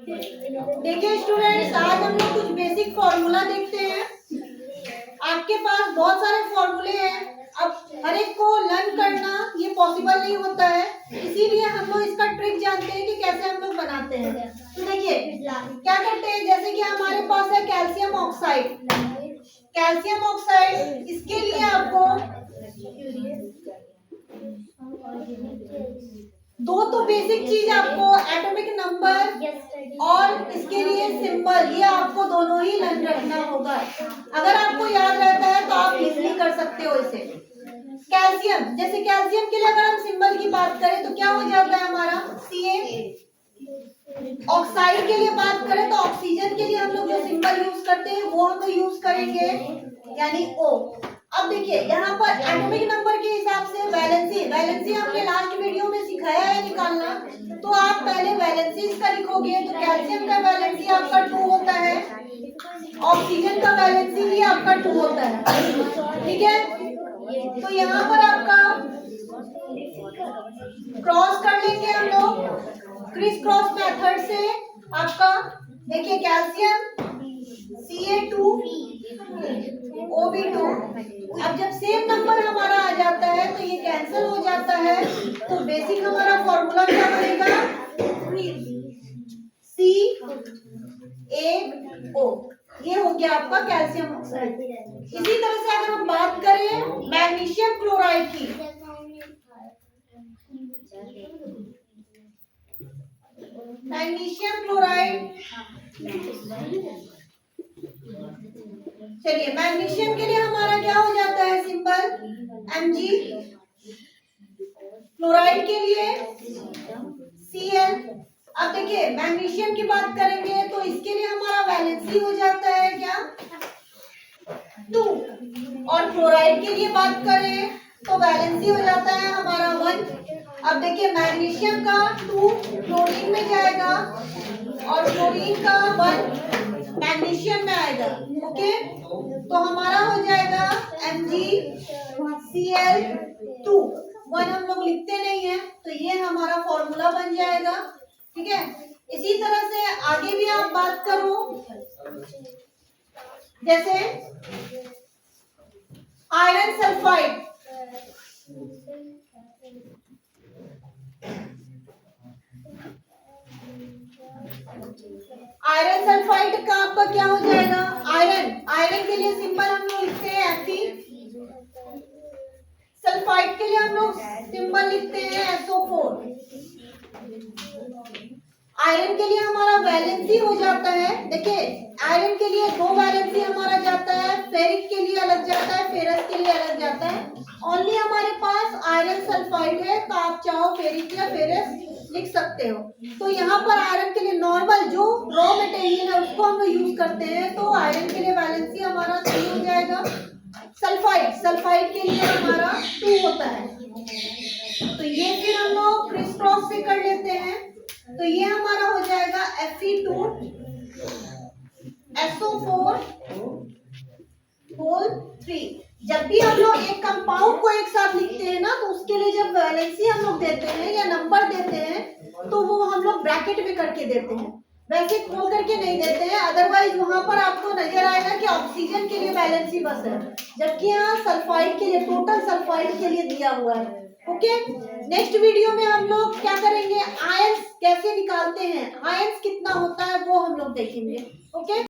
देखिए स्टूडेंट्स, आज हम लोग कुछ बेसिक फॉर्मूला देखते हैं। आपके पास बहुत सारे फॉर्मूले हैं, अब हर एक को लर्न करना ये पॉसिबल नहीं होता है, इसीलिए हम लोग इसका ट्रिक जानते हैं कि कैसे हम लोग बनाते हैं। तो देखिए क्या करते हैं, जैसे कि हमारे पास है कैल्शियम ऑक्साइड। कैल्शियम ऑक्साइड, इसके लिए आपको दो तो बेसिक चीज आपको एटॉमिक नंबर और इसके लिए सिंबल, ये आपको दोनों ही लर्न रखना होगा। अगर आपको याद रहता है तो आप इजीली कर सकते हो इसे। कैल्शियम, जैसे कैल्शियम के लिए अगर हम सिंबल की बात करें तो क्या हो जाता है हमारा Ca। ऑक्साइड के लिए बात करें तो ऑक्सीजन के लिए हम लोग जो सिंबल यूज करते हैं वो हम लोग यूज करेंगे यानी O। अब देखिए यहाँ पर एटॉमिक नंबर के हिसाब से वैलेंसी हमने लास्ट वीडियो में सिखाया है निकालना, तो आप पहले वैलेंसी इसका लिखोगे। तो कैल्शियम का वैलेंसी आपका 2 होता है, ऑक्सीजन का वैलेंसी भी आपका 2 होता है, ठीक है। तो यहाँ पर आपका क्रॉस कर लेंगे हम लोग क्रिस क्रॉस मेथड से। आपका देखिए कैल्शियम Ca2 OB2, अब जब सेम नंबर हमारा आ जाता है तो ये कैंसिल हो जाता है। तो बेसिक हमारा फॉर्मूला क्या बनेगा, CaO, ये हो गया आपका कैल्शियम ऑक्साइड। इसी तरह से अगर हम बात करें मैग्नीशियम क्लोराइड की, मैग्नीशियम क्लोराइड, चलिए मैग्नीशियम के लिए हमारा क्या हो जाता है सिंबल Mg, क्लोराइड के लिए Cl। अब देखिए मैग्नीशियम की बात करेंगे तो इसके लिए हमारा वैलेंसी हो जाता है क्या 2, और क्लोराइड के लिए बात करें तो वैलेंसी हो जाता है हमारा 1। अब देखिए मैग्नीशियम का 2 क्लोरीन में जाएगा और क्लोरीन का 1 मैग्नीशियम में आएगा, ओके। तो हमारा हो जाएगा MgCl2, 1 हम लोग लिखते नहीं है तो ये हमारा फॉर्मूला बन जाएगा, ठीक है। इसी तरह से आगे भी आप बात करो, जैसे आयरन सल्फाइड, आयरन सल्फाइड का आपका क्या हो जाएगा आयरन के लिए सिंबल हम लोग लिखते हैं Fe, सल्फाइड के लिए हम लोग सिंबल लिखते हैं SO4। आयरन के लिए हमारा वैलेंसी हो जाता है, देखिए आयरन के लिए 2 वैलेंसी हमारा जाता है, फेरिक के लिए अलग जाता है, फेरस के लिए अलग जाता है। ओनली हमारे पास आयरन सल्फाइड है तो आप चाहो फेरिक या फेरस लिख सकते हो। तो यहाँ पर आयरन के लिए नॉर्मल जो रॉ मटेरियल है उसको हम यूज करते हैं, तो आयरन के लिए वैलेंसी हमारा 3 हो जाएगा। सल्फाइड के लिए हमारा 2 होता है। तो ये फिर हम लोग क्रिस क्रॉस से कर लेते हैं, तो ये हमारा हो जाएगा Fe2 SO4 होल 3। जब भी हम लोग एक कंपाउंड को एक साथ लिखते हैं ना, तो उसके लिए जब वैलेंसी हम लोग देते हैं या नंबर देते हैं तो वो हम लोग ब्रैकेट में करके देते हैं, वैसे खोल करके नहीं देते हैं। अदरवाइज वहां पर आपको नजर आएगा कि ऑक्सीजन के लिए वैलेंसी बस है, जबकि यहाँ सल्फाइड के लिए, टोटल सल्फाइड के लिए दिया हुआ है, ओके। नेक्स्ट वीडियो में हम लोग क्या करेंगे, आयंस कैसे निकालते हैं, आयंस कितना होता है वो हम लोग देखेंगे, ओके।